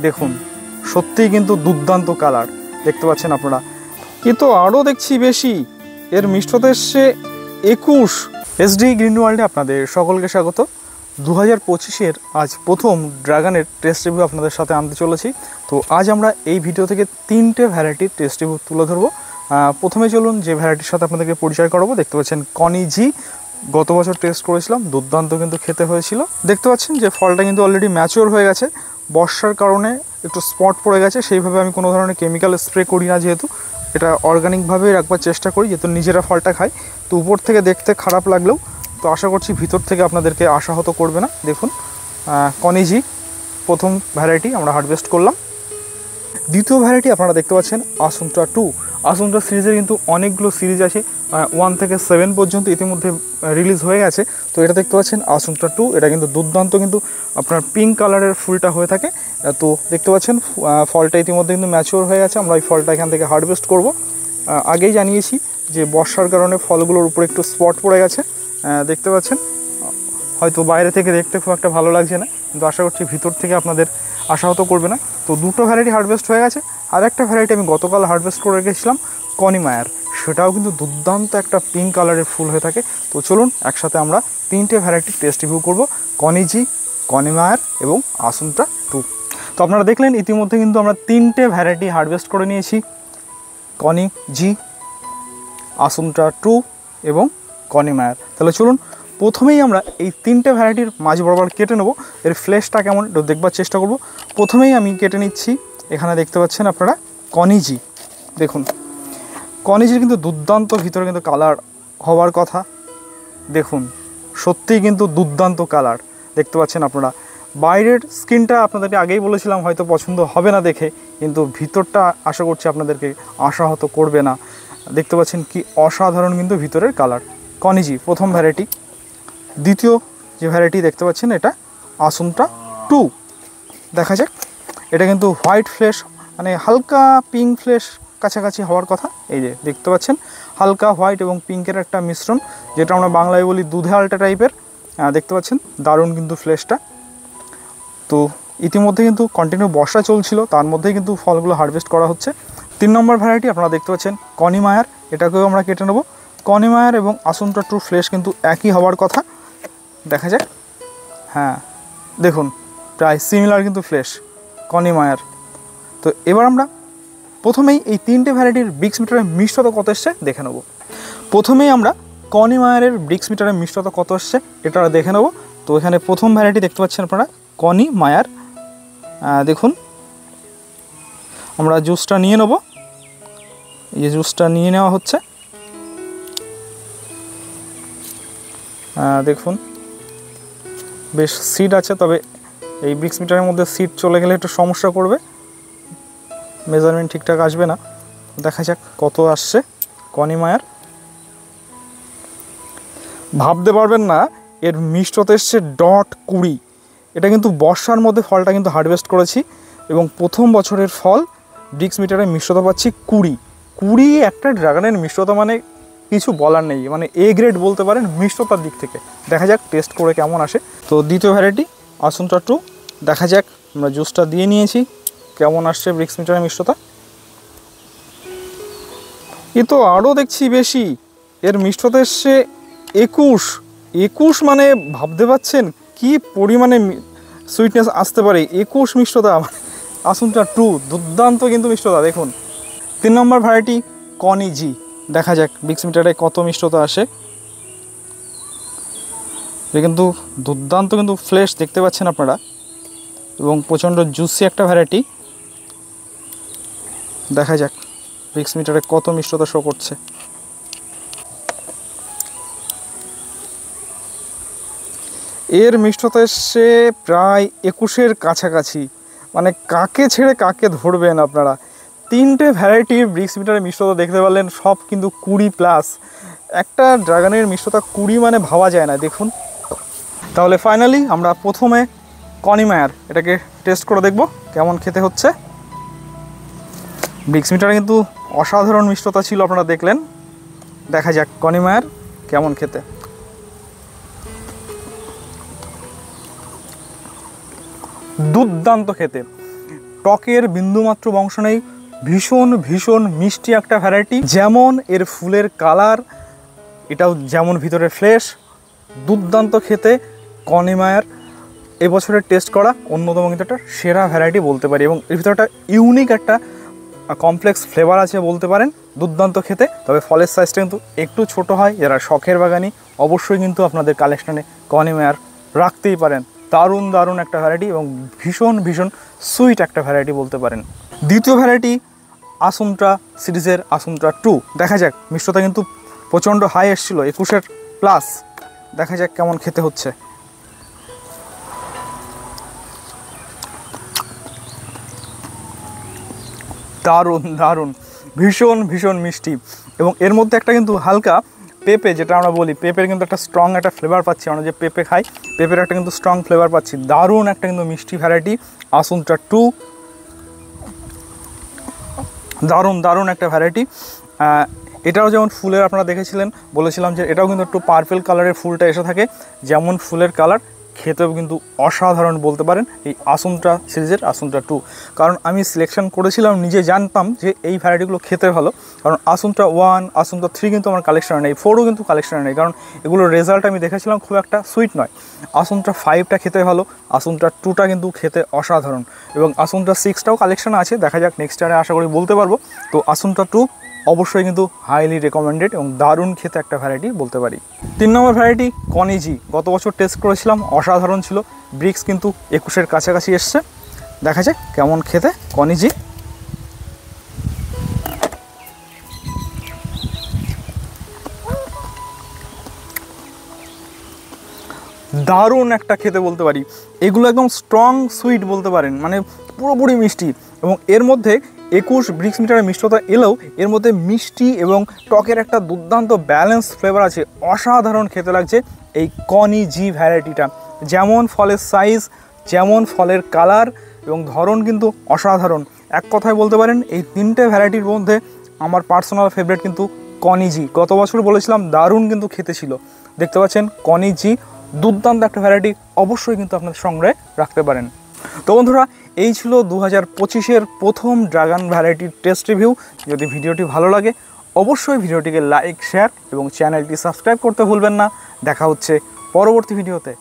দেখুন সত্যিই কিন্তু দুর্দান্ত কালার দেখতে পাচ্ছেন আপনারা। এ তো আরও দেখছি বেশি, এর মিষ্টতা এসছে 21। এসডি গ্রিন ওয়ার্ল্ডে আপনাদের সকলকে স্বাগত। 2025-এর আজ প্রথম ড্রাগনের টেস্ট রিভিউ আপনাদের সাথে আনতে চলেছি। তো আজ আমরা এই ভিডিও থেকে 3টে ভ্যারাইটির টেস্ট রিভিউ তুলে ধরবো। প্রথমে চলুন যে ভ্যারাইটির সাথে আপনাদেরকে পরিচয় করাবো। দেখতে পাচ্ছেন কনি জি, গত বছর টেস্ট করেছিলাম, দুর্দান্ত কিন্তু খেতে হয়েছিল। দেখতে পাচ্ছেন যে ফলটা কিন্তু অলরেডি ম্যাচিওর হয়ে গেছে, বর্ষার কারণে একটু স্পট পড়ে গেছে। সেইভাবে আমি কোনো ধরনের কেমিক্যাল স্প্রে করি না, যেহেতু এটা অর্গানিকভাবেই রাখবার চেষ্টা করি, যেহেতু নিজেরা ফলটা খাই। তো উপর থেকে দেখতে খারাপ লাগলেও তো আশা করছি ভিতর থেকে আপনাদেরকে আশাহত করবে না। দেখুন কনিজি প্রথম ভ্যারাইটি আমরা হারভেস্ট করলাম। দ্বিতীয় ভ্যারাইটি আপনারা দেখতে পাচ্ছেন আসুন্ত্রা 2। আসুন্ত্রা সিরিজের কিন্তু অনেকগুলো সিরিজ আছে, 1 থেকে 7 পর্যন্ত ইতিমধ্যে রিলিজ হয়ে গেছে। তো এটা দেখতে পাচ্ছেন আসুন্ত্রা 2, এটা কিন্তু দুর্দান্ত কিন্তু আপনার পিঙ্ক কালারের ফুলটা হয়ে থাকে। তো দেখতে পাচ্ছেন ফলটা ইতিমধ্যে কিন্তু ম্যাচিওর হয়ে গেছে। আমরা এই ফলটা এখান থেকে হারভেস্ট করব। আগেই জানিয়েছি যে বর্ষার কারণে ফলগুলোর উপরে একটু স্পট পড়ে গেছে, দেখতে পাচ্ছেন। হয়তো বাইরে থেকে দেখতে খুব একটা ভালো লাগছে না, কিন্তু আশা করছি ভিতর থেকে আপনাদের আশাহত করবে না। তো দুটো ভ্যারাইটি হারভেস্ট হয়ে গেছে। আর একটা ভ্যারাইটি আমি গতকাল হারভেস্ট করে রেখেছিলাম, কনিমায়ার, সেটাও কিন্তু দুর্দান্ত একটা পিঙ্ক কালারের ফুল হয়ে থাকে। তো চলুন একসাথে আমরা 3টে ভ্যারাইটির টেস্ট রিভিউ করবো, কনিজি, কনিমায়ার এবং আসুন্ত্রা 2। তো আপনারা দেখলেন ইতিমধ্যে কিন্তু আমরা 3টে ভ্যারাইটি হারভেস্ট করে নিয়েছি, কনিজি, আসুন্ত্রা 2 এবং কনিমায়ার। তাহলে চলুন প্রথমেই আমরা এই 3টে ভ্যারাইটির মাঝ বরাবর কেটে নেব, এর ফ্লেশটা কেমন একটু দেখবার চেষ্টা করব। প্রথমেই আমি কেটে নিচ্ছি, এখানে দেখতে পাচ্ছেন আপনারা কনিজি। দেখুন কনিজির কিন্তু দুর্দান্ত ভিতরে কিন্তু কালার হওয়ার কথা। দেখুন সত্যিই কিন্তু দুর্দান্ত কালার দেখতে পাচ্ছেন আপনারা। বাইরের স্কিনটা আপনাদেরকে আগেই বলেছিলাম হয়তো পছন্দ হবে না দেখে, কিন্তু ভিতরটা আশা করছি আপনাদেরকে আশাহত করবে না। দেখতে পাচ্ছেন কি অসাধারণ কিন্তু ভিতরের কালার। কনিজি প্রথম ভ্যারাইটি। দ্বিতীয় যে ভ্যারাইটি দেখতে পাচ্ছেন এটা আসুন্ত্রা 2। দেখা যাক, এটা কিন্তু হোয়াইট ফ্লেশ, মানে হালকা পিঙ্ক ফ্লেশ কাছাকাছি হওয়ার কথা। এই যে দেখতে পাচ্ছেন হালকা হোয়াইট এবং পিঙ্কের একটা মিশ্রণ, যেটা আমরা বাংলায় বলি দুধে আলটা টাইপের। দেখতে পাচ্ছেন দারুণ কিন্তু ফ্লেশটা। তো ইতিমধ্যে কিন্তু কন্টিনিউ বর্ষা চলছিল, তার মধ্যেই কিন্তু ফলগুলো হারভেস্ট করা হচ্ছে। 3 নম্বর ভ্যারাইটি আপনারা দেখতে পাচ্ছেন কনিমায়ার, এটাকেও আমরা কেটে নেব। কনিমায়ার এবং আসুন্ত্রা 2 ফ্লেশ কিন্তু একই হওয়ার কথা। দেখা যাক, হ্যাঁ দেখুন প্রায় সিমিলার কিন্তু ফ্লেশ কনিমায়ার। তো এবার আমরা প্রথমেই এই 3টে ভ্যারাইটির ব্রিক্স মিটারের মিষ্টতা কত এসছে দেখে নেব। প্রথমেই আমরা কনিমায়ারের ব্রিক্স মিটারের মিষ্টতা কত এসছে এটা দেখে নেব। তো এখানে প্রথম ভ্যারাইটি দেখতে পাচ্ছেন আপনারা কনিমায়ার। দেখুন আমরা জুসটা নিয়ে নেব, এই জুসটা নিয়ে নেওয়া হচ্ছে। দেখুন বেশ সিড আছে, তবে এই ব্রিক্স মিটারের মধ্যে সিড চলে গেলে একটু সমস্যা করবে, মেজারমেন্ট ঠিকঠাক আসবে না। দেখা যাক কত আসছে কনিমায়ার। ভাবতে পারবেন না এর মিষ্টতা এসছে .20। এটা কিন্তু বর্ষার মধ্যে ফলটা কিন্তু হারভেস্ট করেছি এবং প্রথম বছরের ফল, ব্রিক্স মিটারে মিষ্টতা পাচ্ছি 20। একটা ড্রাগনের মিষ্টতা মানে কিছু বলার নেই, মানে এ গ্রেড বলতে পারেন মিষ্টতার দিক থেকে। দেখা যাক টেস্ট করে কেমন আসে। তো দ্বিতীয় ভ্যারাইটি আসুন্ত্রা 2, দেখা যাক, আমরা জুসটা দিয়ে নিয়েছি, কেমন আসছে ব্রিক্স মিটারের মিষ্টতা। এ তো আরও দেখছি বেশি, এর মিষ্টতা এসছে 21। মানে ভাবতে পারছেন কি পরিমাণে সুইটনেস আসতে পারে। 21 মিষ্টতা, আসুন্ত্রা 2 দুর্দান্ত কিন্তু মিষ্টতা। দেখুন 3 নম্বর ভ্যারাইটি কনিজি, দেখা যাক ব্রিক্স মিটারে কত মিষ্টতা আসে। এটা কিন্তু দুর্দান্ত কিন্তু ফ্লেশ দেখতে পাচ্ছেন আপনারা, এবং প্রচণ্ড জুসি একটা ভ্যারাইটি। দেখা যাক ব্রিক্স মিটারে কত মিষ্টতা শো করছে। এর মিষ্টতা এসছে প্রায় 21-এর কাছাকাছি, মানে কাকে ছেড়ে কাকে ধরবেন আপনারা। 3টে ভ্যারাইটির ব্রিক্স মিটারের মিষ্টতা দেখতে পারলেন, সব কিন্তু 20+। একটা ড্রাগনের মিষ্টতা 20 মানে ভাবা যায় না। দেখুন তাহলে ফাইনালি আমরা প্রথমে কনিমায়ার এটাকে টেস্ট করে দেখব কেমন খেতে হচ্ছে। ব্রিক্স মিটারে কিন্তু অসাধারণ মিষ্টতা ছিল, আপনারা দেখলেন। দেখা যাক কনিমায়ার কেমন খেতে। দুর্দান্ত খেতে। টকের বিন্দুমাত্র বংশ নেই, ভীষণ ভীষণ মিষ্টি একটা ভ্যারাইটি। যেমন এর ফুলের কালার, এটাও যেমন ভিতরে ফ্রেশ, দুর্দান্ত খেতে। কনিমায়ার এবছরের টেস্ট করা অন্যতম কিন্তু একটা সেরা ভ্যারাইটি বলতে পারি, এবং এর ভিতরে একটা ইউনিক একটা কমপ্লেক্স ফ্লেভার আছে বলতে পারেন, দুর্দান্ত খেতে। তবে ফলের সাইজটা কিন্তু একটু ছোট হয়। যারা শখের বাগানি অবশ্যই কিন্তু আপনাদের কালেকশনে কনিমায়ার রাখতেই পারেন। দারুণ দারুণ একটা ভ্যারাইটি এবং ভীষণ ভীষণ সুইট একটা ভ্যারাইটি বলতে পারেন। দ্বিতীয় ভ্যারাইটি আসুন্ত্রা সিরিজের আসুন্ত্রা 2। দেখা যাক, মিষ্টতা কিন্তু প্রচণ্ড হাই এসেছিলো, 21-এর প্লাস। দেখা যাক কেমন খেতে হচ্ছে। দারুণ দারুণ, ভীষণ ভীষণ মিষ্টি, এবং এর মধ্যে একটা কিন্তু হালকা পেঁপে, যেটা আমরা বলি পেঁপের কিন্তু একটা স্ট্রং একটা ফ্লেভার পাচ্ছি। আমরা যে পেঁপে খাই, পেঁপের একটা কিন্তু স্ট্রং ফ্লেভার পাচ্ছি। দারুণ একটা কিন্তু মিষ্টি ভ্যারাইটি আসুন্ত্রা 2, দারুণ দারুণ একটা ভ্যারাইটি। এটাও যেমন ফুলের আপনারা দেখেছিলেন, বলেছিলাম যে এটাও কিন্তু একটু পার্পেল কালারের ফুলটা এসে থাকে, যেমন ফুলের কালার, খেতেও কিন্তু অসাধারণ বলতে পারেন এই আসুন্ত্রা সিরিজের আসুন্ত্রা 2। কারণ আমি সিলেকশন করেছিলাম, নিজে জানতাম যে এই ভ্যারাইটিগুলো খেতে ভালো, কারণ আসুন্ত্রা 1, আসুন্ত্রা 3 কিন্তু আমার কালেকশনে নেই, 4ও কিন্তু কালেকশনে নেই, কারণ এগুলোর রেজাল্ট আমি দেখেছিলাম খুব একটা সুইট নয়। আসুন্ত্রা 5টা খেতে ভালো, আসুন্ত্রা 2টা কিন্তু খেতে অসাধারণ, এবং আসুন্ত্রা 6টাও কালেকশনে আছে। দেখা যাক নেক্সট ইয়ারে আশা করি বলতে পারবো। তো আসুন্ত্রা 2 অবশ্যই কিন্তু হাইলি রেকমেন্ডেড এবং দারুণ খেতে একটা ভ্যারাইটি বলতে পারি। 3 নম্বর ভ্যারাইটি কনিজি। গত বছর টেস্ট করেছিলাম, অসাধারণ ছিল। ব্রিক্স কিন্তু 21-এর কাছাকাছি এসছে। দেখা যাক কেমন খেতে কনিজি। দারুণ একটা খেতে বলতে পারি। এগুলো একদম স্ট্রং সুইট বলতে পারেন, মানে পুরোপুরি মিষ্টি, এবং এর মধ্যে 21 ব্রিক্স মিটারের মিষ্টতা এলেও এর মধ্যে মিষ্টি এবং টকের একটা দুর্দান্ত ব্যালেন্স ফ্লেভার আছে। অসাধারণ খেতে লাগছে এই কনিজি ভ্যারাইটিটা। যেমন ফলের সাইজ, যেমন ফলের কালার এবং ধরন কিন্তু অসাধারণ। এক কথায় বলতে পারেন এই 3টে ভ্যারাইটির মধ্যে আমার পার্সোনাল ফেভারিট কিন্তু কনিজি। গত বছর বলেছিলাম দারুণ কিন্তু খেতে ছিল। দেখতে পাচ্ছেন কনিজি দুর্দান্ত একটা ভ্যারাইটি, অবশ্যই কিন্তু আপনাদের সংগ্রহে রাখতে পারেন। তো বন্ধুরা, এই ছিল 2025-এর প্রথম ড্রাগন ভ্যারাইটির টেস্ট রিভিউ। যদি ভিডিওটি ভালো লাগে অবশ্যই ভিডিওটিকে লাইক, শেয়ার এবং চ্যানেলটি সাবস্ক্রাইব করতে ভুলবেন না। দেখা হচ্ছে পরবর্তী ভিডিওতে।